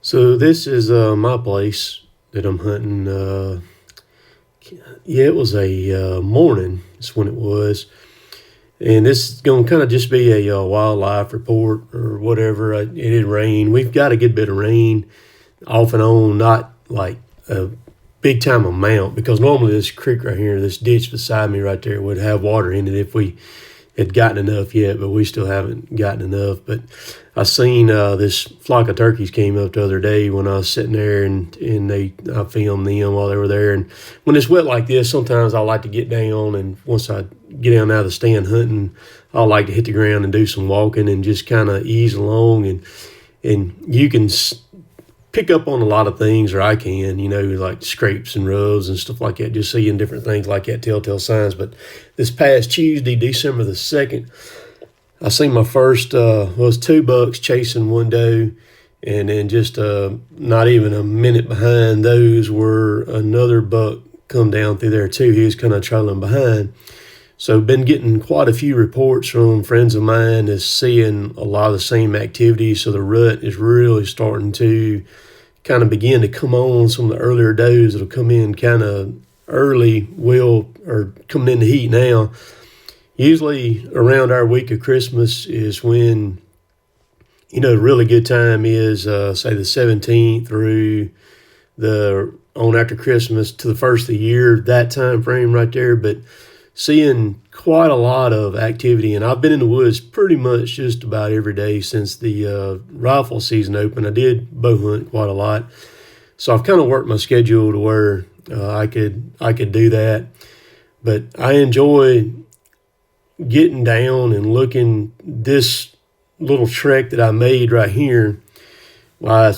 So this is my place that I'm hunting. Yeah, it was a morning. That's when it was, and this is going to kind of just be a wildlife report or whatever. It had rained. We've got a good bit of rain off and on, not like a big time amount because normally this creek right here, this ditch beside me right there, would have water in it if we had gotten enough yet, but we still haven't gotten enough. But I seen this flock of turkeys came up the other day when I was sitting there, and I filmed them while they were there. And when it's wet like this, sometimes I like to get down, and once I get down out of the stand hunting, I like to hit the ground and do some walking and just kind of ease along. And you can pick up on a lot of things, or I can, like scrapes and rubs and stuff like that, just seeing different things like that, telltale signs. But this past Tuesday, December the 2nd, I seen my first, was 2 bucks chasing one doe, and then just not even a minute behind those were another buck come down through there too. He was kind of trailing behind. So been getting quite a few reports from friends of mine that's seeing a lot of the same activity. So the rut is really starting to kind of begin to come on. Some of the earlier does that'll come in kind of early or coming into heat now. Usually around our week of Christmas is when, the really good time is, say the 17th through on after Christmas to the first of the year, that time frame right there. But seeing quite a lot of activity, and I've been in the woods pretty much just about every day since the rifle season opened. I did bow hunt quite a lot, so I've kind of worked my schedule to where I could do that. But I enjoy getting down and looking this little trek that I made right here. I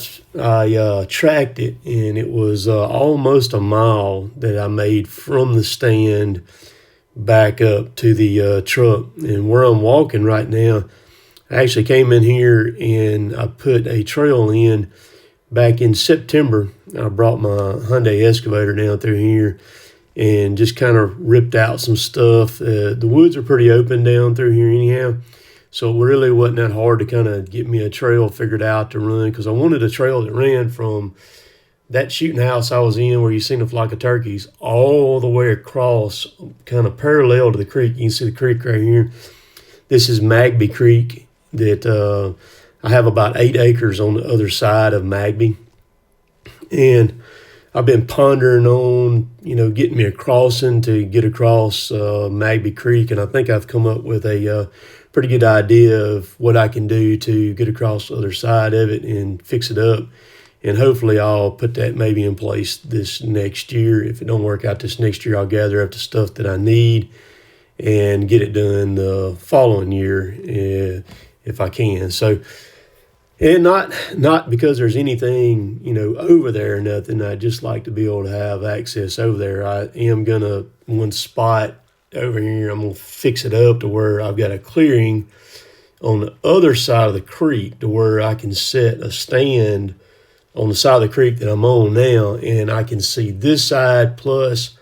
tracked it, and it was almost a mile that I made from the stand back up to the truck. And where I'm walking right now, I actually came in here and I put a trail in back in September. I brought my Hyundai excavator down through here and just kind of ripped out some stuff. The woods are pretty open down through here anyhow, so it really wasn't that hard to kind of get me a trail figured out to run, because I wanted a trail that ran from that shooting house I was in where you seen a flock of turkeys all the way across, kind of parallel to the creek. You can see the creek right here. This is Magby Creek that I have about 8 acres on the other side of Magby. And I've been pondering on, getting me a crossing to get across Magby Creek. And I think I've come up with a pretty good idea of what I can do to get across the other side of it and fix it up. And hopefully I'll put that maybe in place this next year. If it don't work out this next year, I'll gather up the stuff that I need and get it done the following year if I can. So, and not because there's anything, over there or nothing. I'd just like to be able to have access over there. I am going to, one spot over here, I'm going to fix it up to where I've got a clearing on the other side of the creek to where I can set a stand on the side of the creek that I'm on now, and I can see this side, plus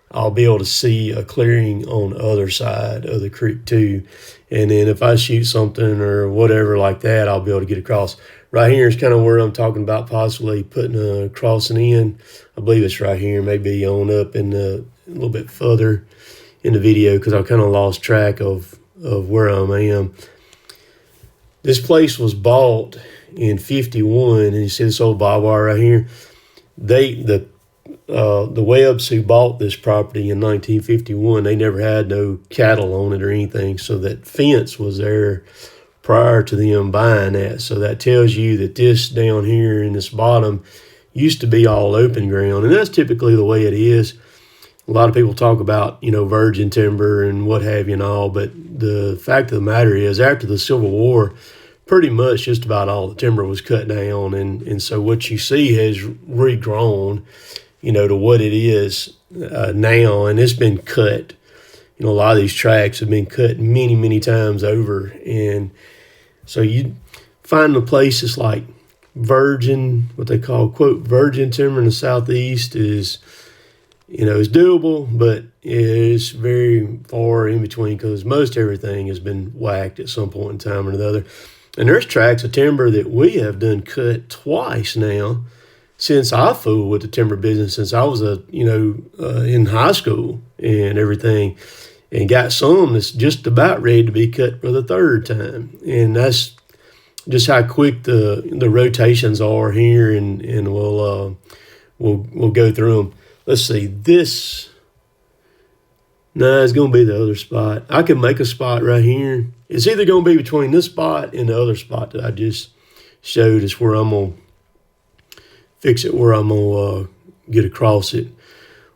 I'll be able to see a clearing on the other side of the creek too. And then if I shoot something or whatever like that, I'll be able to get across. Right here is kind of where I'm talking about possibly putting a crossing in. I believe it's right here, maybe on up in a little bit further in the video, because I kind of lost track of where I am. This place was bought in 51, and you see this old barbed wire right here. The Webbs who bought this property in 1951, they never had no cattle on it or anything, so that fence was there prior to them buying that. So that tells you that this down here in this bottom used to be all open ground, and that's typically the way it is. A lot of people talk about, virgin timber and what have you and all, but the fact of the matter is, after the Civil War, pretty much just about all the timber was cut down, and so what you see has regrown, to what it is now, and it's been cut. A lot of these tracks have been cut many, many times over, and so you find a place that's like virgin, what they call, quote, virgin timber in the southeast is, is doable, but it's very far in between because most everything has been whacked at some point in time or another. And there's tracts of timber that we have done cut twice now since I fooled with the timber business, since I was in high school and everything, and got some that's just about ready to be cut for the third time. And that's just how quick the rotations are here, and we'll go through them. Let's see, this. Nah, it's going to be the other spot. I can make a spot right here. It's either going to be between this spot and the other spot that I just showed. Is where I'm going to fix it, where I'm going to get across it.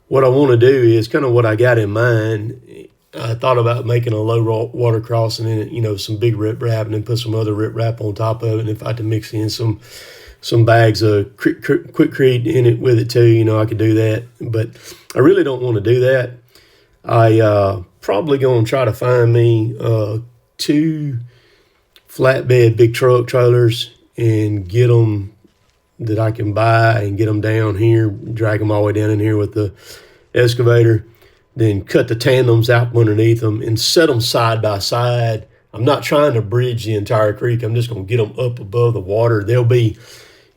What I want to do is kind of what I got in mind. I thought about making a low water crossing in it, some big riprap, and then put some other riprap on top of it. And if I had to mix in some bags of Quikrete in it with it too, I could do that. But I really don't want to do that. I probably going to try to find me 2 flatbed big truck trailers and get them that I can buy and get them down here, drag them all the way down in here with the excavator, then cut the tandems out from underneath them and set them side by side. I'm not trying to bridge the entire creek. I'm just going to get them up above the water. They'll be,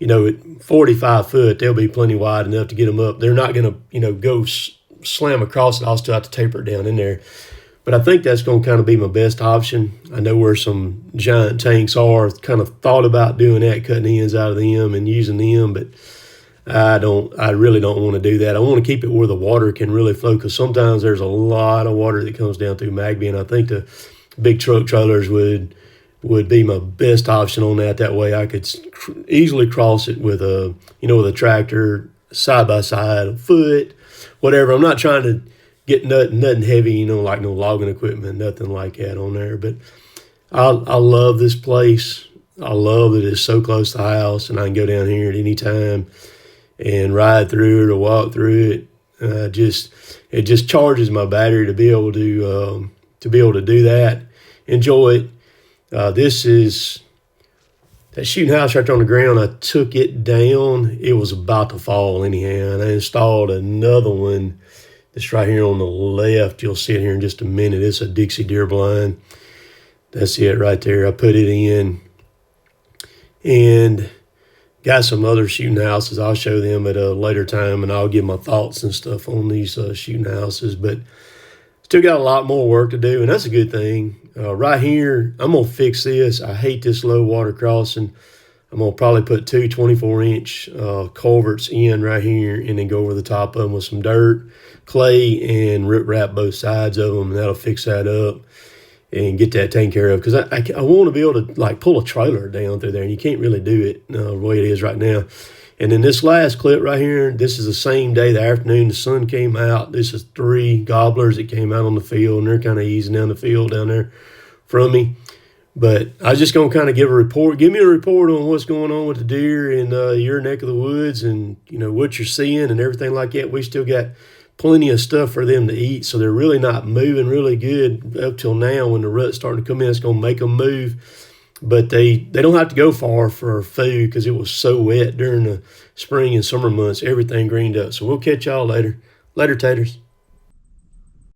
at 45 foot, they'll be plenty wide enough to get them up. They're not going to, go slam across it. I'll still have to taper it down in there. But I think that's going to kind of be my best option. I know where some giant tanks are. Kind of thought about doing that, cutting the ends out of them and using them, but I really don't want to do that. I want to keep it where the water can really flow, because sometimes there's a lot of water that comes down through Magby, and I think the big truck trailers would be my best option on that. That way I could easily cross it with a tractor, side by side, a foot, whatever. I'm not trying to get nothing heavy, like no logging equipment, nothing like that on there. But I love this place. I love that it's so close to the house, and I can go down here at any time and ride through it or walk through it. It just charges my battery to be able to do that. Enjoy it. This is that shooting house right there on the ground. I took it down. It was about to fall anyhow, and I installed another one that's right here on the left. You'll see it here in just a minute. It's a Dixie deer blind. That's it right there. I put it in and got some other shooting houses. I'll show them at a later time, and I'll give my thoughts and stuff on these shooting houses. But still got a lot more work to do, and that's a good thing. Right here, I'm going to fix this. I hate this low water crossing. I'm going to probably put 2 24-inch culverts in right here and then go over the top of them with some dirt, clay, and riprap both sides of them, and that'll fix that up and get that taken care of. Because I want to be able to pull a trailer down through there, and you can't really do it the way it is right now. And then this last clip right here, this is the same day, the afternoon, the sun came out. This is 3 gobblers that came out on the field, and they're kind of easing down the field down there from me. But I was just going to kind of give me a report on what's going on with the deer in your neck of the woods, and, what you're seeing and everything like that. We still got plenty of stuff for them to eat, so they're really not moving really good up till now. When the rut's starting to come in, it's going to make them move. But they don't have to go far for food, because it was so wet during the spring and summer months. Everything greened up. So we'll catch y'all later. Later, taters.